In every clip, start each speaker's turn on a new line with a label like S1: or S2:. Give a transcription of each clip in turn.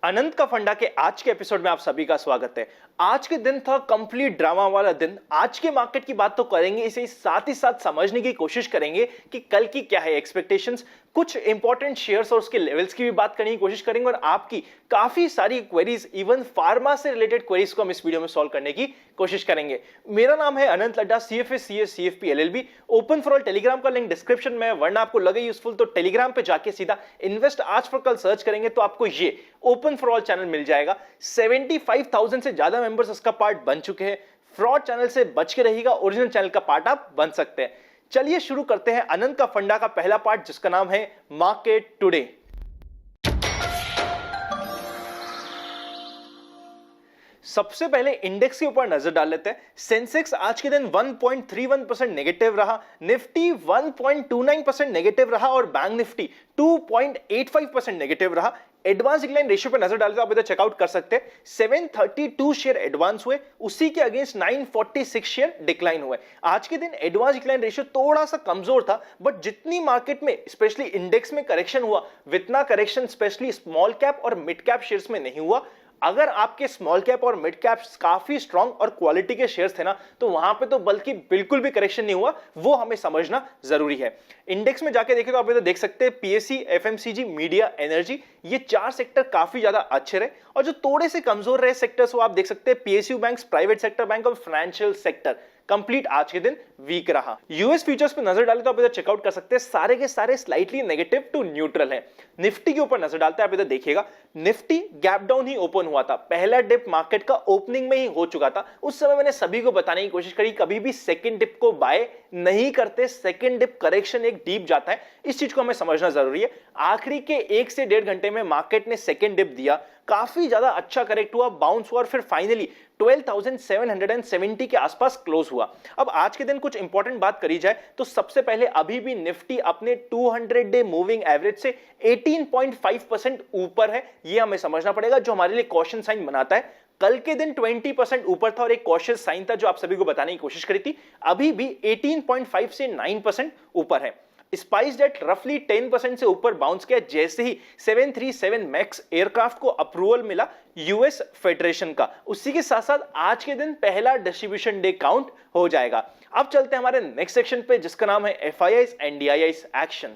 S1: अनंत का फंडा के आज के एपिसोड में आप सभी का स्वागत है। आज के दिन था कंप्लीट ड्रामा वाला दिन। आज के मार्केट की बात तो करेंगे, इसे साथ ही साथ समझने की कोशिश करेंगे कि कल की क्या है एक्सपेक्टेशंस, कुछ इंपॉर्टेंट शेयर्स और उसके लेवल्स की भी बात करने की कोशिश करेंगे और आपकी काफी सारी क्वेरीज, इवन फार्मा से रिलेटेड क्वेरीज को हम इस वीडियो में सॉल्व करने की कोशिश करेंगे। मेरा नाम है Anant Ladda, CFA CS CFP LLB, open for all. Telegram का लिंक डिस्क्रिप्शन में, वरना आपको लगे यूजफुल तो टेलीग्राम पे जाके सीधा इन्वेस्ट आज फॉर कल सर्च करेंगे तो आपको ये ओपन फॉर ऑल चैनल मिल जाएगा। 75,000 से ज्यादा मेंबर्स उसका पार्ट बन चुके हैं। फ्रॉड चैनल से बच के रहिएगा, ओरिजिनल चैनल का पार्ट आप बन सकते हैं। चलिए शुरू करते हैं अनंत का फंडा का पहला पार्ट, जिसका नाम है मार्केट टुडे। सबसे पहले इंडेक्स के ऊपर नजर डाल लेते हैं। सेंसेक्स आज के दिन 1.31% नेगेटिव रहा, निफ्टी 1.29% नेगेटिव रहा और बैंक निफ्टी 2.85% नेगेटिव रहा। एडवांस डिक्लाइन रेशियो पे नजर डालें तो आप इधर चेकआउट कर सकते हैं। 732 शेयर एडवांस हुए, उसी के अगेंस्ट 946 शेयर डिक्लाइन हुए। आज के दिन एडवांस डिक्लाइन रेशियो थोड़ा सा कमजोर था, बट जितनी मार्केट में स्पेशली इंडेक्स में करेक्शन हुआ, वितना करेक्शन स्पेशली स्मॉल कैप और मिड कैप शेयर्स में नहीं हुआ। अगर आपके स्मॉल कैप और मिड कैप काफी स्ट्रांग और क्वालिटी के शेयर्स थे ना, तो वहां पे तो बल्कि बिल्कुल भी करेक्शन नहीं हुआ, वो हमें समझना जरूरी है। इंडेक्स में जाके देखें तो आप इधर देख सकते हैं PSE, FMCG, मीडिया, एनर्जी, ये चार सेक्टर काफी ज्यादा अच्छे रहे। और जो थोड़े से कमजोर रहे सेक्टर्स वो आप देख सकते हैं PSU banks, private sector bank और फाइनेंशियल सेक्टर कंप्लीट आज के दिन वीक रहा। यूएस फ्यूचर्स पे नजर डालें तो आप इधर चेकआउट कर सकते हैं, सारे के सारे स्लाइटली नेगेटिव टू न्यूट्रल हैं। निफ्टी के ऊपर नजर डालते हैं, आप इधर देखिएगा, निफ्टी गैप डाउन ही ओपन हुआ था। पहला डिप मार्केट का ओपनिंग में ही हो चुका था। उस समय मैंने सभी को बताने की कोशिश करी, कभी भी सेकंड डिप को बाय नहीं करते। सेकंड डिप करेक्शन एक डीप जाता है, इस चीज को हमें समझना जरूरी है। आखिरी के 1 से 1.5 घंटे में मार्केट ने सेकंड डिप दिया, काफी ज्यादा अच्छा करेक्ट हुआ, बाउंस हुआ और फिर फाइनली 12,770 के आसपास क्लोज हुआ। अब आज के दिन कुछ इंपॉर्टेंट बात करी जाए तो सबसे पहले अभी भी निफ्टी अपने 200 डे मूविंग एवरेज से 18.5% ऊपर है, यह हमें समझना पड़ेगा, जो हमारे लिए कॉशन साइन बनाता है। कल के दिन 20% ऊपर था और एक कॉशियस साइन था जो आप सभी को बताने की कोशिश करी थी। अभी भी 18.5 से 9% ऊपर है। स्पाइस जेट रफली 10% से ऊपर बाउंस किया जैसे ही 737 मैक्स एयरक्राफ्ट को अप्रूवल मिला यूएस फेडरेशन का। उसी के साथ साथ आज के दिन पहला डिस्ट्रीब्यूशन डे काउंट हो जाएगा। अब चलते हैं हमारे नेक्स्ट सेक्शन पे, जिसका नाम है FIIs and DIIs action.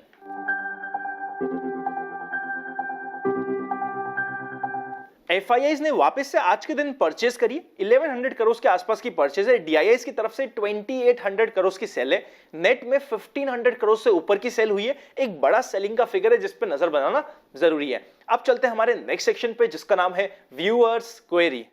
S1: FIIs ने वापस से आज के दिन परचेज करी, 1100 करोड़ के आसपास की परचेज है। DIIs की तरफ से 2800 करोड़ की सेल है। नेट में 1500 करोड़ से ऊपर की सेल हुई है, एक बड़ा सेलिंग का फिगर है जिस पे नजर बनाना जरूरी है। अब चलते हैं हमारे नेक्स्ट सेक्शन पे, जिसका नाम है व्यूअर्स क्वेरी।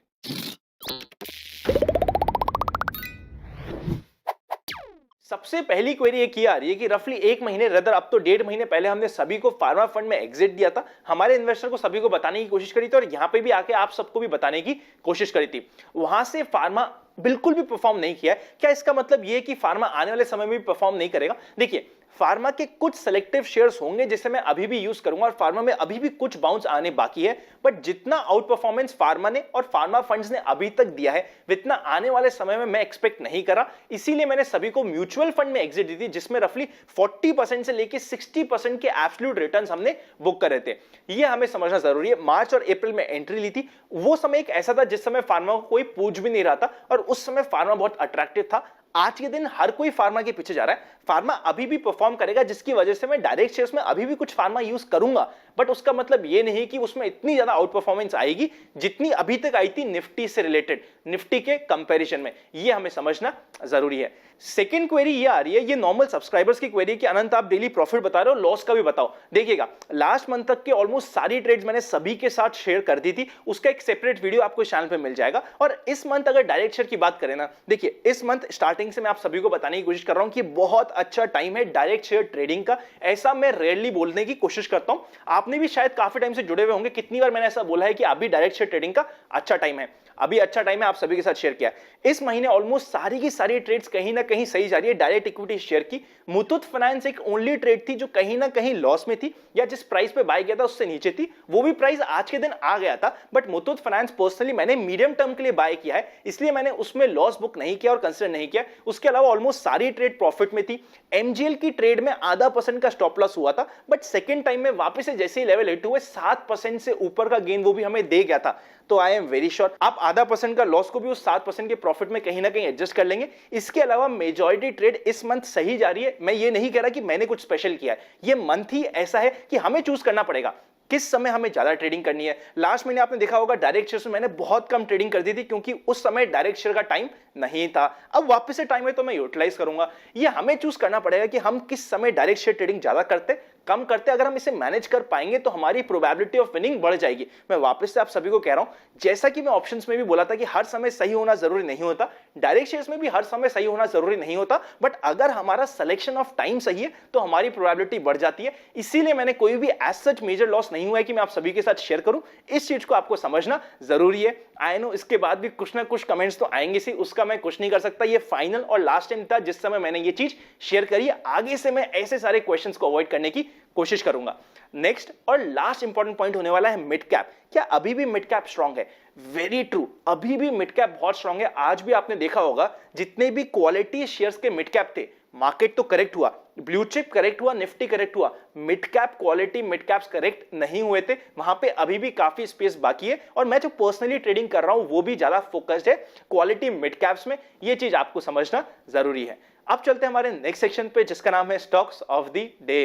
S1: सबसे पहली क्वेरी एक ये आ रही है कि रफली 1 महीने, रदर अब तो 1.5 महीने पहले हमने सभी को फार्मा फंड में एग्जिट दिया था। हमारे इन्वेस्टर को सभी को बताने की कोशिश करी थी और यहां पे भी आके आप सबको भी बताने की कोशिश करी थी। वहां से फार्मा बिल्कुल भी परफॉर्म नहीं किया है। क्या इसका मतलब ये है कि फार्मा आने वाले समय में भी परफॉर्म नहीं करेगा? देखिए, फार्मा के कुछ सेलेक्टिव शेयर्स होंगे जिसे मैं अभी भी यूज करूंगा और फार्मा में अभी भी कुछ बाउंस आने बाकी है, बट जितना आउट परफॉर्मेंस फार्मा ने और फार्मा फंड्स ने अभी तक दिया है, इतना आने वाले समय में मैं एक्सपेक्ट नहीं करा। इसीलिए मैंने सभी को म्यूचुअल फंड में एग्जिट दी थी, जिसमें रफली 40% से लेके 60% के एब्सोल्यूट रिटर्न्स हमने बुक करे थे। यह हमें समझना जरूरी है। मार्च और अप्रैल में एंट्री ली थी, वो समय एक ऐसा था जिस समय फार्मा को कोई पूछ भी नहीं रहा था और उस समय फार्मा बहुत अट्रैक्टिव था। आज के दिन हर कोई फार्मा के पीछे जा रहा है। फार्मा अभी भी परफॉर्म करेगा, जिसकी वजह से मैं डायरेक्ट शेयर्स में अभी भी कुछ फार्मा यूज करूंगा, बट उसका मतलब यह नहीं कि उसमें इतनी ज्यादा आउट परफॉर्मेंस आएगी जितनी अभी तक आई थी निफ्टी से रिलेटेड, निफ्टी के कंपैरिजन में। यह हमें समझना जरूरी है। सेकंड क्वेरी ये आ रही है, ये नॉर्मल सब्सक्राइबर्स की क्वेरी है कि अनंत आप डेली प्रॉफिट बता रहे हो, लॉस का भी बताओ। देखिएगा, लास्ट मंथ तक के ऑलमोस्ट सारी ट्रेड्स मैंने सभी के साथ शेयर कर दी थी, उसका एक सेपरेट वीडियो आपको चैनल पे मिल जाएगा। और इस मंथ अगर डायरेक्ट शेयर की बात करें ना, देखिए इस मंथ स्टार्टिंग से मैं आप सभी को बताने की कोशिश कर रहा हूं कि बहुत अच्छा टाइम है डायरेक्ट शेयर ट्रेडिंग का। ऐसा मैं रेयरली बोलने की कोशिश करता हूं। आपने भी शायद काफी टाइम से जुड़े हुए होंगे, कितनी बार मैंने ऐसा बोला है कि अभी डायरेक्ट शेयर ट्रेडिंग का अच्छा टाइम है। अभी अच्छा टाइम है, आप सभी के साथ शेयर किया। इस महीने ऑलमोस्ट सारी की सारी ट्रेड्स कहीं ना कहीं सही जा रही है डायरेक्ट इक्विटी शेयर की। मुथूट फाइनेंस एक ओनली ट्रेड थी जो कहीं ना कहीं लॉस में थी या जिस प्राइस पे बाय किया था उससे नीचे थी, वो भी प्राइस आज के दिन आ गया था, बट मुथूट फाइनेंस पर्सनली मैंने मीडियम टर्म के लिए बाय किया है, इसलिए मैंने उसमें लॉस बुक नहीं किया और कंसीडर नहीं किया। उसके अलावा ऑलमोस्ट सारी ट्रेड प्रॉफिट में थी। एमजीएल की ट्रेड में 0.5% का स्टॉप लॉस हुआ था, बट सेकेंड टाइम में वापस से जैसे ही लेवल हिट हुए 7% से ऊपर का गेन वो भी हमें दे गया था। तो आई एम वेरी श्योर आप 0.5% का लॉस को भी उस 7% के प्रॉफिट में कहीं ना कहीं एडजस्ट कर लेंगे। इसके अलावा मेजॉरिटी ट्रेड इस मंथ सही जा रही है। मैं ये नहीं कह रहा कि मैंने कुछ स्पेशल किया है, ये मंथ ही ऐसा है कि हमें चूज करना पड़ेगा किस समय हमें ज्यादा ट्रेडिंग करनी है। लास्ट महीने आपने देखा होगा डायरेक्ट शेयर में मैंने बहुत कम ट्रेडिंग कर दी थी क्योंकि उस समय डायरेक्ट शेयर का टाइम नहीं था। अब वापस से टाइम है तो मैं यूटिलाइज करूंगा। ये हमें चूज करना पड़ेगा कि हम किस समय डायरेक्ट शेयर ट्रेडिंग ज्यादा करते कम करते। अगर हम इसे मैनेज कर पाएंगे तो हमारी प्रोबेबिलिटी ऑफ विनिंग बढ़ जाएगी। मैं वापस से आप सभी को कह रहा हूं, जैसा कि मैं ऑप्शंस में भी बोला था कि हर समय सही होना जरूरी नहीं होता, डायरेक्ट शेयर्स में भी हर समय सही होना जरूरी नहीं होता, बट अगर हमारा सिलेक्शन ऑफ टाइम सही है तो हमारी प्रोबेबिलिटी बढ़ जाती है। इसीलिए मैंने कोई भी एज सच मेजर लॉस नहीं हुआ है कि मैं आप सभी के साथ शेयर करूं। इस चीज को आपको समझना जरूरी है। आई नो इसके बाद भी कुछ ना कुछ कमेंट्स तो आएंगे सी, उसका मैं कुछ नहीं कर सकता। ये फाइनल और लास्ट टाइम था जिस समय मैंने ये चीज शेयर करी। आगे से मैं ऐसे सारे क्वेश्चंस को अवॉइड करने की कोशिश करूंगा। नेक्स्ट और लास्ट इंपॉर्टेंट पॉइंट होने वाला है मिड कैप। क्या अभी भी मिड कैप स्ट्रांग है? वेरी ट्रू, अभी भी मिड कैप बहुत स्ट्रांग है। आज भी आपने देखा होगा जितने भी क्वालिटी शेयर्स के मिड कैप थे, मार्केट तो करेक्ट हुआ, ब्लू चिप करेक्ट हुआ, निफ्टी करेक्ट हुआ, mid cap quality mid caps correct नहीं हुए थे। वहां पे अभी भी काफी स्पेस बाकी है और मैं जो पर्सनली ट्रेडिंग कर रहा हूं वो भी ज्यादा फोकस्ड है क्वालिटी मिड कैप्स में। ये चीज आपको समझना जरूरी है। अब चलते हैं हमारे नेक्स्ट सेक्शन पे जिसका नाम है stocks of the day.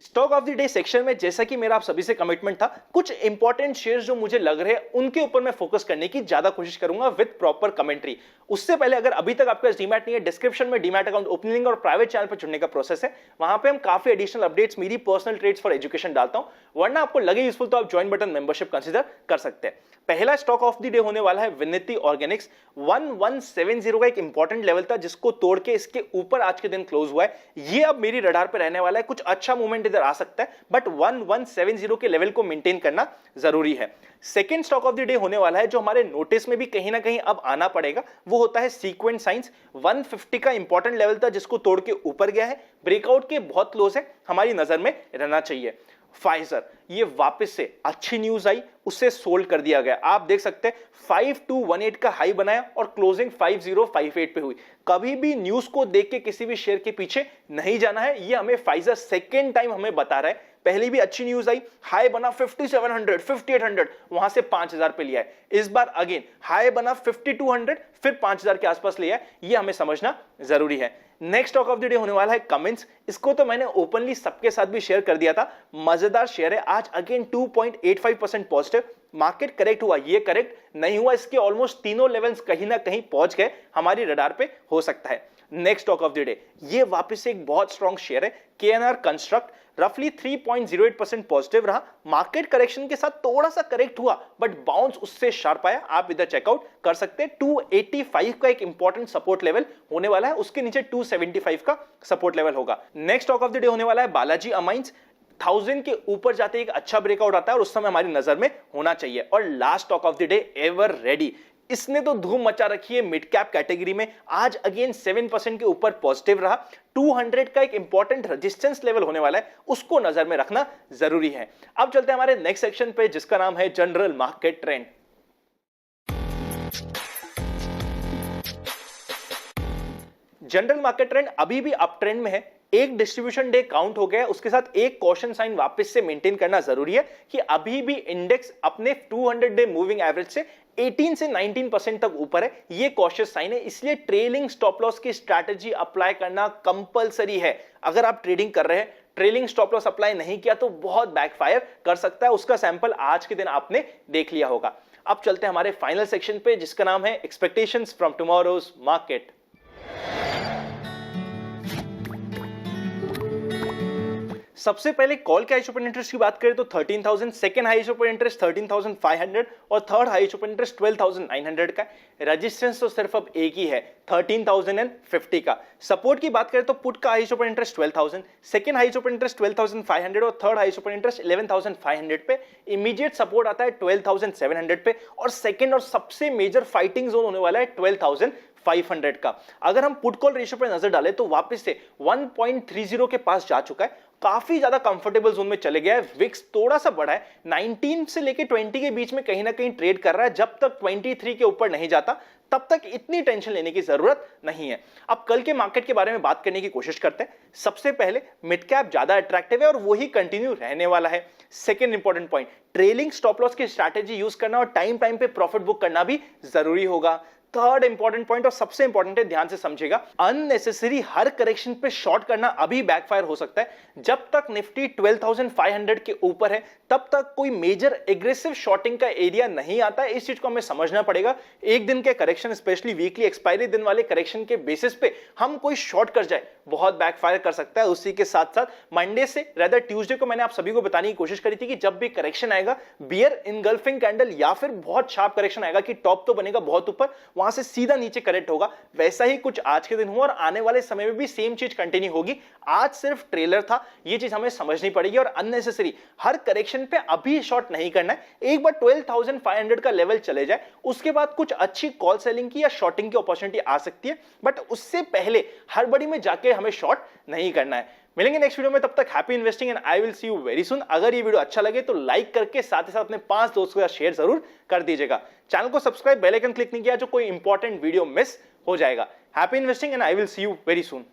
S1: Stock of the day section में जैसा कि मेरा आप सभी से कमिटमेंट था, कुछ इंपॉर्टेंट शेयर्स जो मुझे लग रहे हैं उनके ऊपर मैं फोकस करने की ज्यादा कोशिश करूंगा विद प्रॉपर कमेंट्री। उससे पहले अगर अभी तक आपका डीमैट नहीं है, डिस्क्रिप्शन में डीमैट अकाउंट ओपनिंग लिंक और प्राइवेट चैनल पर जुड़ने का प्रोसेस है। वहां पे हम काफी एडिशनल अपडेट्स, मेरी पर्सनल ट्रेड्स फॉर एजुकेशन डालता हूं। वरना आपको लगे यूजफुल तो आप ज्वाइन बटन मेंबरशिप कंसीडर कर सकते हैं। पहला स्टॉक ऑफ द डे होने वाला है विनिति ऑर्गेनिक्स। 1170 का एक इंपॉर्टेंट लेवल था जिसको तोड़ के इसके ऊपर आज के दिन क्लोज हुआ है। ये अब मेरी रडार पे रहने वाला है, कुछ अच्छा मूवमेंट इधर आ सकता है, बट 1170 के लेवल को मेंटेन करना जरूरी है। Second stock of the day होने वाला है जो हमारे नोटिस में भी कहीं ना कहीं अब आना पड़ेगा, वो होता है सीक्वेंट साइंस। 150 का इंपॉर्टेंट लेवल था जिसको तोड़ के ऊपर गया है, ब्रेकआउट के बहुत क्लोज है, हमारी नजर में रहना चाहिए। फाइजर, ये वापस से अच्छी न्यूज आई, उसे सोल्ड कर दिया गया। आप देख सकते हैं 5218 का हाई बनाया और क्लोजिंग 5058 पे हुई। कभी भी न्यूज को देख के किसी भी शेयर के पीछे नहीं जाना है, ये हमें फाइजर सेकेंड टाइम हमें बता रहा है। पहले भी अच्छी न्यूज आई, हाई बना 5700, 5800, वहां से 5000 पे लिया है। इस बार अगेन हाई बना 5200, फिर 5000 के आसपास लिया है। ये हमें समझना जरूरी है। Next stock of the day होने वाला है कमेंट्स। इसको तो मैंने ओपनली सबके साथ भी शेयर कर दिया था। मजेदार शेयर है, आज अगेन 2.85% पॉजिटिव। मार्केट करेक्ट हुआ, ये करेक्ट नहीं हुआ, इसके ऑलमोस्ट तीनों लेवल्स कहीं ना कहीं पहुंच गए, हमारी रडार पे हो सकता है। Next stock of the day, ये वापस से एक बहुत स्ट्रॉन्ग शेयर है, केएनआर कंस्ट्रक्ट। रफली 3.08% पॉजिटिव रहा, मार्केट करेक्शन के साथ थोड़ा सा करेक्ट हुआ बट बाउंस उससे शार्प आया। आप इधर चेकआउट कर सकते हैं। 285 का एक इंपॉर्टेंट सपोर्ट लेवल होने वाला है, उसके नीचे 275 का सपोर्ट लेवल होगा। Next stock of the day होने वाला है बालाजी अमाइंस। 1000 के ऊपर जाते एक अच्छा ब्रेकआउट आता है और उस समय हमारी नजर में होना चाहिए। और last stock of the day ever ready, इसने तो धूम मचा रखी है मिड कैप कैटेगरी में। आज अगेन 7% के ऊपर पॉजिटिव रहा। 200 का एक इंपॉर्टेंट रेजिस्टेंस लेवल होने वाला है, उसको नजर में रखना जरूरी है। अब चलते हैं हमारे नेक्स्ट सेक्शन पे जिसका नाम है general market trend. General market trend अभी भी अप ट्रेंड में है। एक डिस्ट्रीब्यूशन डे काउंट हो गया, उसके साथ एक कॉशन साइन वापस से मेंटेन करना जरूरी है कि अभी भी इंडेक्स अपने 200 डे मूविंग एवरेज से 18 से 19% तक ऊपर है। ये कॉशियस साइन है, इसलिए ट्रेलिंग स्टॉप लॉस की स्ट्रैटेजी अप्लाई करना कंपलसरी है। अगर आप ट्रेडिंग कर रहे हैं, ट्रेलिंग स्टॉप लॉस अप्लाई नहीं किया तो बहुत बैकफायर कर सकता है। उसका सैंपल आज के दिन आपने देख लिया होगा। अब चलते हैं हमारे फाइनल सेक्शन पे जिसका नाम है एक्सपेक्टेशंस फ्रॉम टुमारोज मार्केट। सबसे पहले कॉल के हाईएस्ट ओपन इंटरेस्ट की बात करें तो 13,000, सेकंड हाईएस्ट ओपन इंटरेस्ट 13,500 और थर्ड हाईएस्ट ओपन इंटरेस्ट 12,900 का। रेजिस्टेंस तो सिर्फ अब एक ही है 13,050 का। सपोर्ट की बात करें तो पुट का highest open interest 12,000, second highest open interest 12,500 और थर्ड हाईएस्ट ओपन इंटरेस्ट 11,500 पे। इमीडिएट सपोर्ट आता है 12,700 पे और सेकंड और सबसे मेजर फाइटिंग जोन होने वाला है 12,500 का। अगर हम पुट कॉल रेशियो पर नजर डालें तो वापस से 1.30 के पास जा चुका है, काफी ज्यादा कंफर्टेबल जोन में चले गया है। विक्स थोड़ा सा बढ़ा है, 19 से लेके 20 के बीच में कहीं ना कहीं ट्रेड कर रहा है। जब तक 23 के ऊपर नहीं जाता तब तक इतनी टेंशन लेने की जरूरत नहीं है। अब कल के मार्केट के बारे में बात करने की कोशिश करते हैं। सबसे पहले मिड कैप ज्यादा अट्रैक्टिव है और वही कंटिन्यू रहने वाला है। Second important point, trailing stop loss की स्ट्रैटेजी यूज करना और टाइम पे प्रॉफिट बुक करना भी जरूरी होगा। थर्ड इंपॉर्टेंट पॉइंट और सबसे इंपॉर्टेंट है, ध्यान से समझिएगा, अननेसेसरी हर करेक्शन पे शॉर्ट करना अभी बैकफायर हो सकता है। जब तक निफ्टी 12,500 के ऊपर है तब तक कोई मेजर एग्रेसिव शॉर्टिंग का एरिया नहीं आता है। इस चीज को हमें समझना पड़ेगा। एक दिन के करेक्शन, स्पेशली वीकली एक्सपायरी दिन वाले करेक्शन के बेसिस पे हम कोई शॉर्ट कर जाए बहुत बैकफायर कर सकता है। उसी के साथ साथ मंडे से रेदर ट्यूसडे को मैंने आप सभी को बताने की कोशिश करी थी कि जब भी करेक्शन आएगा, बियर इनगल्फिंग कैंडल या फिर बहुत शार्प करेक्शन आएगा कि टॉप तो बनेगा बहुत ऊपर, वहां से सीधा नीचे करेक्ट होगा। वैसा ही कुछ आज के दिन हुआ और आने वाले समय में भी सेम चीज कंटिन्यू होगी। आज सिर्फ ट्रेलर था, ये चीज हमें समझनी पड़ेगी और अननेसेसरी हर करेक्शन पे अभी शॉर्ट नहीं करना है। एक बार 12,500 का लेवल चले जाए उसके बाद कुछ अच्छी कॉल सेलिंग की या शॉर्टिंग की अपॉर्चुनिटी आ सकती है, बट उससे पहले हड़बड़ी में जाके हमें शॉर्ट नहीं करना है। मिलेंगे नेक्स्ट वीडियो में, तब तक happy investing and I will see you very soon. अगर ये वीडियो अच्छा लगे तो लाइक करके साथ ही साथ अपने 5 दोस्तों के साथ शेयर जरूर कर दीजिएगा। चैनल को सब्सक्राइब, बेल आइकन क्लिक नहीं किया जो कोई इंपॉर्टेंट वीडियो मिस हो जाएगा। Happy investing and I will see you very soon.